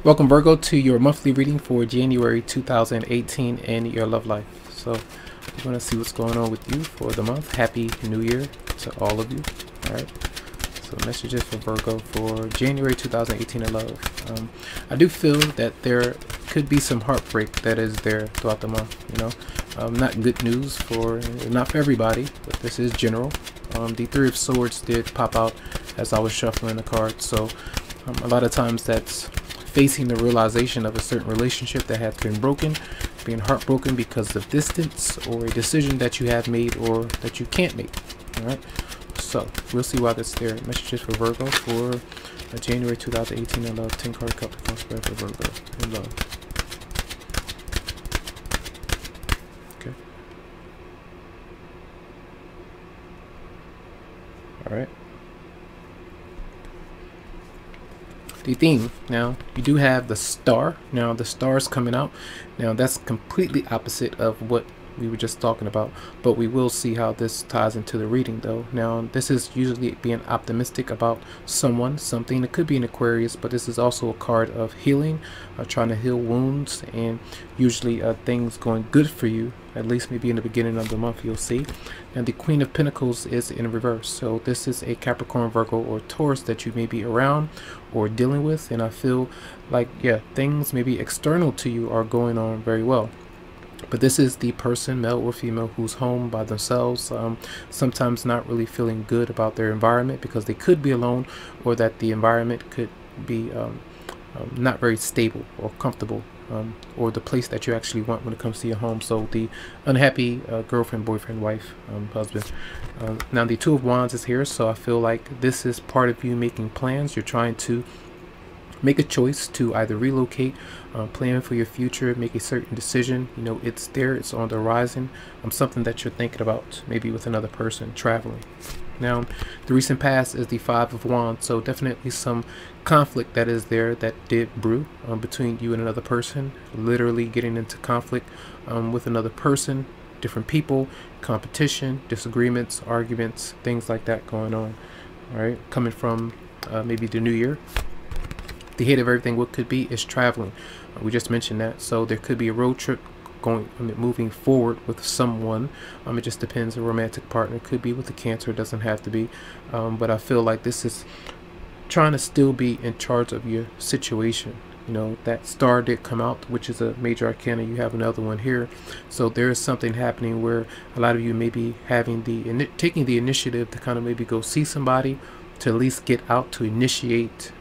Welcome, Virgo, to your monthly reading for January 2018 and your love life. So we're going to see what's going on with you for the month. Happy New Year to all of you. All right. So messages for Virgo for January 2018 in love. I do feel that there could be some heartbreak that is there throughout the month. Not good news not for everybody, but this is general. The Three of Swords did pop out as I was shuffling the cards. So a lot of times that's facing the realization of a certain relationship that has been broken, being heartbroken because of distance or a decision that you have made or that you can't make. All right, so we'll see why that's there. Messages for Virgo for January 2018 in love. 10 card Capricorn spread for Virgo in love. Okay. All right. The theme, now you do have the star. Now the star is coming out. Now that's completely opposite of what we were just talking about, but we will see how this ties into the reading though. Now this is usually being optimistic about someone, something. It could be an Aquarius, but this is also a card of healing, trying to heal wounds, and usually things going good for you, at least maybe in the beginning of the month. You'll see. And the Queen of Pentacles is in reverse, so this is a Capricorn, Virgo, or Taurus that you may be around or dealing with, and I feel like, yeah, things maybe external to you are going on very well. But this is the person, male or female, who's home by themselves, sometimes not really feeling good about their environment because they could be alone, or that the environment could be not very stable or comfortable, or the place that you actually want when it comes to your home. So the unhappy girlfriend, boyfriend, wife, husband. Now the Two of Wands is here, so I feel like this is part of you making plans. You're trying to make a choice to either relocate, plan for your future, make a certain decision. It's there, it's on the horizon. Something that you're thinking about, maybe with another person, traveling. Now, the recent past is the Five of Wands, so definitely some conflict that is there that did brew between you and another person, literally getting into conflict with another person, different people, competition, disagreements, arguments, things like that going on. All right, coming from maybe the new year. The hate of everything, what could be, is traveling. We just mentioned that, so there could be a road trip moving forward with someone. It just depends. A romantic partner, could be with a Cancer, it doesn't have to be, but I feel like this is trying to still be in charge of your situation. That star did come out, which is a major arcana. You have another one here, so there is something happening where a lot of you may be having taking the initiative to kind of maybe go see somebody, to at least get out, to initiate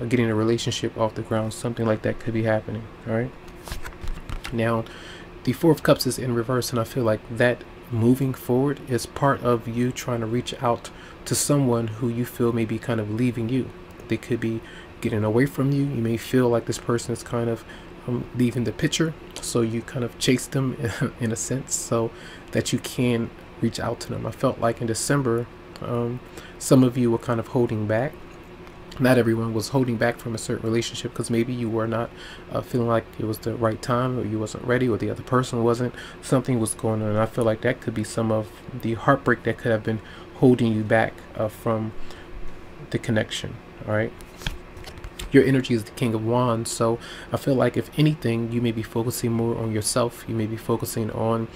getting a relationship off the ground. Something like that could be happening. All right, now the Four of Cups is in reverse, and I feel like that moving forward is part of you trying to reach out to someone who you feel may be kind of leaving you. They could be getting away from you. You may feel like this person is kind of leaving the picture, so you kind of chase them in a sense, so that you can reach out to them. I felt like in December some of you were kind of holding back. Not everyone was holding back from a certain relationship because maybe you were not feeling like it was the right time, or you wasn't ready, or the other person wasn't. Something was going on, and I feel like that could be some of the heartbreak that could have been holding you back from the connection. All right, your energy is the King of Wands, so I feel like if anything, you may be focusing more on yourself. You may be focusing on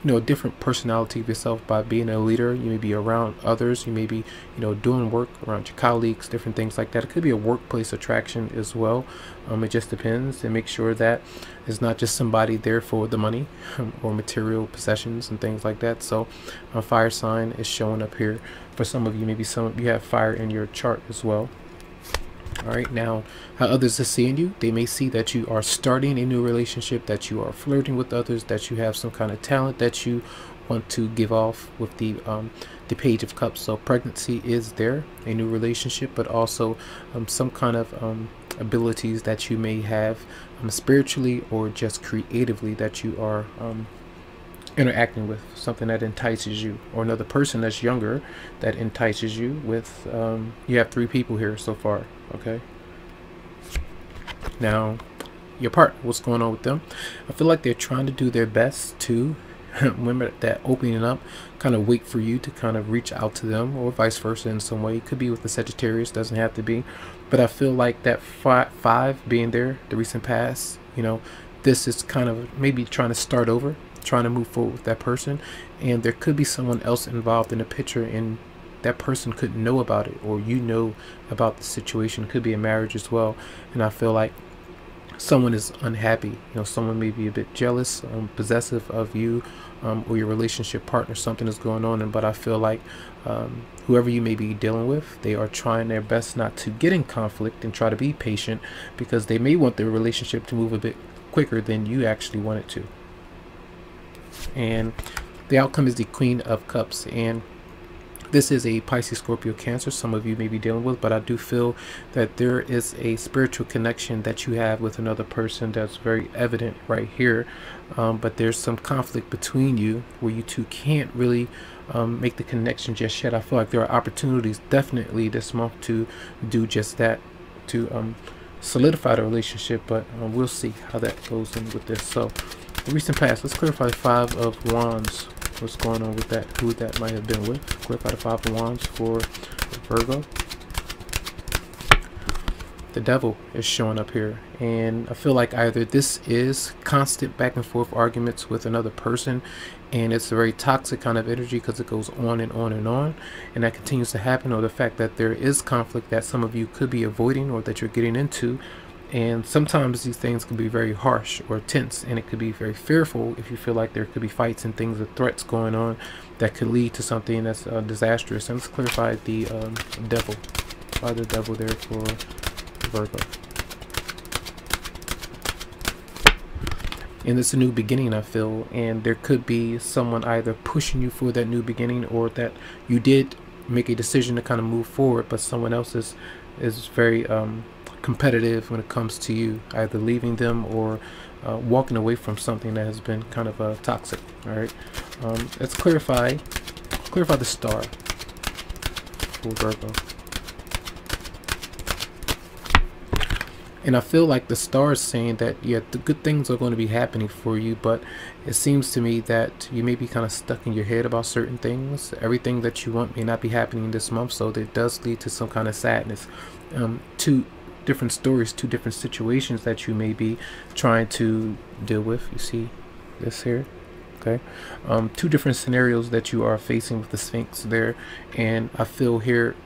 a different personality of yourself by being a leader. You may be around others. You may be, doing work around your colleagues, different things like that. It could be a workplace attraction as well. It just depends, and make sure that it's not just somebody there for the money or material possessions and things like that. So a fire sign is showing up here for some of you. Maybe some of you have fire in your chart as well. All right, now how others are seeing you, they may see that you are starting a new relationship, that you are flirting with others, that you have some kind of talent that you want to give off with the Page of Cups. So pregnancy is there, a new relationship, but also some kind of abilities that you may have spiritually or just creatively that you are interacting with, something that entices you, or another person that's younger that entices you with. You have 3 people here so far. Okay, now your partner, what's going on with them? I feel like they're trying to do their best to remember that opening up, kind of wait for you to kind of reach out to them, or vice versa in some way. It could be with the Sagittarius, doesn't have to be, But I feel like that five being there, the recent past, you know, this is kind of maybe trying to start over, trying to move forward with that person, and there could be someone else involved in the picture, and that person couldn't know about it, or you know about the situation. It could be a marriage as well, and I feel like someone is unhappy. You know, someone may be a bit jealous, possessive of you, or your relationship partner. Something is going on, but I feel like whoever you may be dealing with, they are trying their best not to get in conflict and try to be patient, because they may want their relationship to move a bit quicker than you actually want it to. And the outcome is the Queen of Cups, and this is a Pisces, Scorpio, Cancer some of you may be dealing with, but I do feel that there is a spiritual connection that you have with another person that's very evident right here. But there's some conflict between you where you two can't really make the connection just yet. I feel like there are opportunities definitely this month to do just that, to solidify the relationship, but we'll see how that goes in with this. So the recent past, let's clarify the Five of Wands. What's going on with that? Who that might have been with? Clarify the Five of Wands for Virgo. The Devil is showing up here, and I feel like either this is constant back and forth arguments with another person, and it's a very toxic kind of energy because it goes on and on and on, and that continues to happen, or the fact that there is conflict that some of you could be avoiding or that you're getting into. And sometimes these things can be very harsh or tense, and it could be very fearful if you feel like there could be fights and things or threats going on that could lead to something that's disastrous. And let's clarify the Devil. Why the Devil there for Virgo? And it's a new beginning, I feel, and there could be someone either pushing you for that new beginning, or that you did make a decision to kind of move forward, but someone else is very competitive when it comes to you, either leaving them or walking away from something that has been kind of toxic. All right, let's clarify the Star for Virgo. And I feel like the Star is saying that, yeah, the good things are going to be happening for you, but it seems to me that you may be kind of stuck in your head about certain things. Everything that you want may not be happening this month, so that does lead to some kind of sadness. Two different stories, two different situations that you may be trying to deal with. You see this here? Okay. Two different scenarios that you are facing with the Sphinx there, and I feel here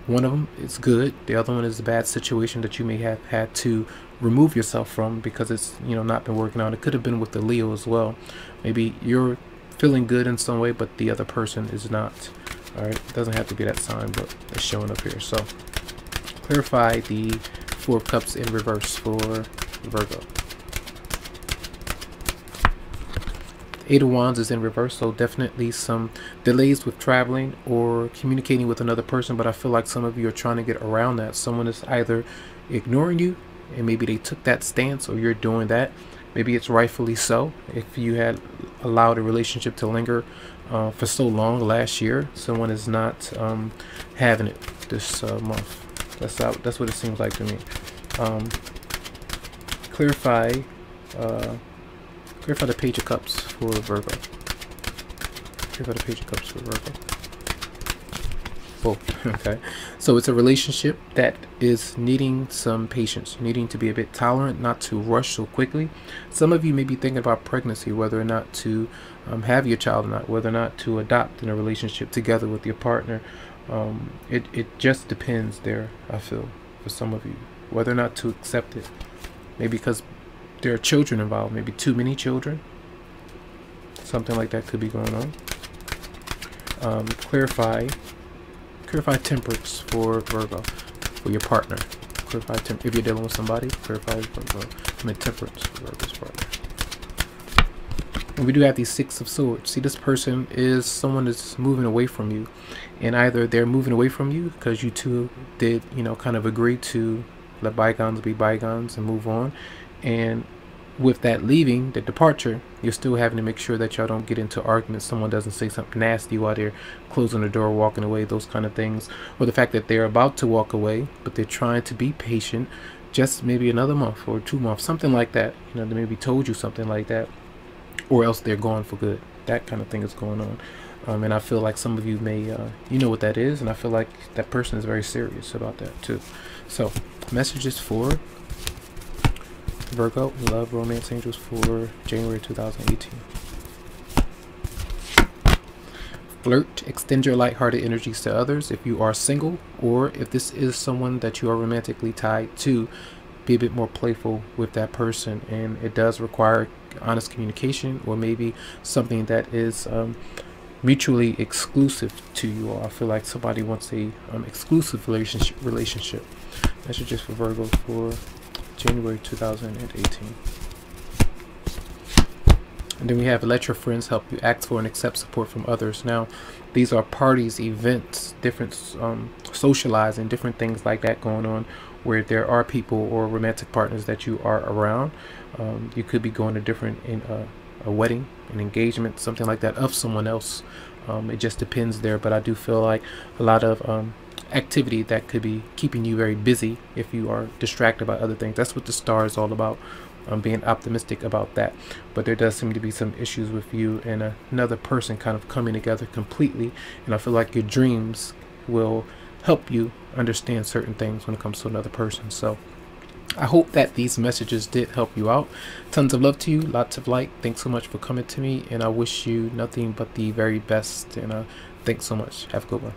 one of them is good, the other one is a bad situation that you may have had to remove yourself from because it's, you know, not been working out. It could have been with the Leo as well. Maybe you're feeling good in some way, but the other person is not. All right, it doesn't have to be that sign, but it's showing up here. So clarify the Four of Cups in reverse for Virgo. Eight of Wands is in reverse, so definitely some delays with traveling or communicating with another person, but I feel like some of you are trying to get around that. Someone is either ignoring you, and maybe they took that stance, or you're doing that. Maybe it's rightfully so. If you had allowed a relationship to linger for so long last year, someone is not having it this month. That's what it seems like to me. Clarify the Page of Cups for Virgo. Clarify the Page of Cups for Virgo. Both. Okay. So it's a relationship that is needing some patience, needing to be a bit tolerant, not to rush so quickly. Some of you may be thinking about pregnancy, whether or not to have your child or not, whether or not to adopt in a relationship together with your partner. It just depends there, I feel, for some of you, whether or not to accept it. Maybe because there are children involved, maybe too many children. Something like that could be going on. Clarify temperance for Virgo, for your partner. Clarify if you're dealing with somebody, clarify Virgo. Temperance for Virgo's partner. And we do have these Six of Swords. See, this person is someone that's moving away from you, and either they're moving away from you because you two did, you know, kind of agree to let bygones be bygones and move on, and with that leaving, the departure, you're still having to make sure that y'all don't get into arguments. Someone doesn't say something nasty while they're closing the door, walking away, those kind of things. Or the fact that they're about to walk away, but they're trying to be patient, just maybe another month or 2 months, something like that. You know, they maybe told you something like that, or else they're gone for good. That kind of thing is going on. And I feel like some of you may, you know what that is, and I feel like that person is very serious about that too. So, messages for Virgo, love, romance, angels for January 2018. Flirt, extend your lighthearted energies to others if you are single, or if this is someone that you are romantically tied to, be a bit more playful with that person. And it does require honest communication, or maybe something that is mutually exclusive to you all. I feel like somebody wants a exclusive relationship. Messages for Virgo for January 2018. And then we have let your friends help you ask for and accept support from others. Now, these are parties, events, different socializing, different things like that going on, where there are people or romantic partners that you are around. You could be going to different a wedding, an engagement, something like that of someone else. It just depends there, but I do feel like a lot of activity that could be keeping you very busy if you are distracted by other things. That's what the star is all about. Being optimistic about that, but there does seem to be some issues with you and another person kind of coming together completely, and I feel like your dreams will help you understand certain things when it comes to another person. So I hope that these messages did help you out. Tons of love to you, lots of light. Thanks so much for coming to me, and I wish you nothing but the very best, and thanks so much. Have a good one.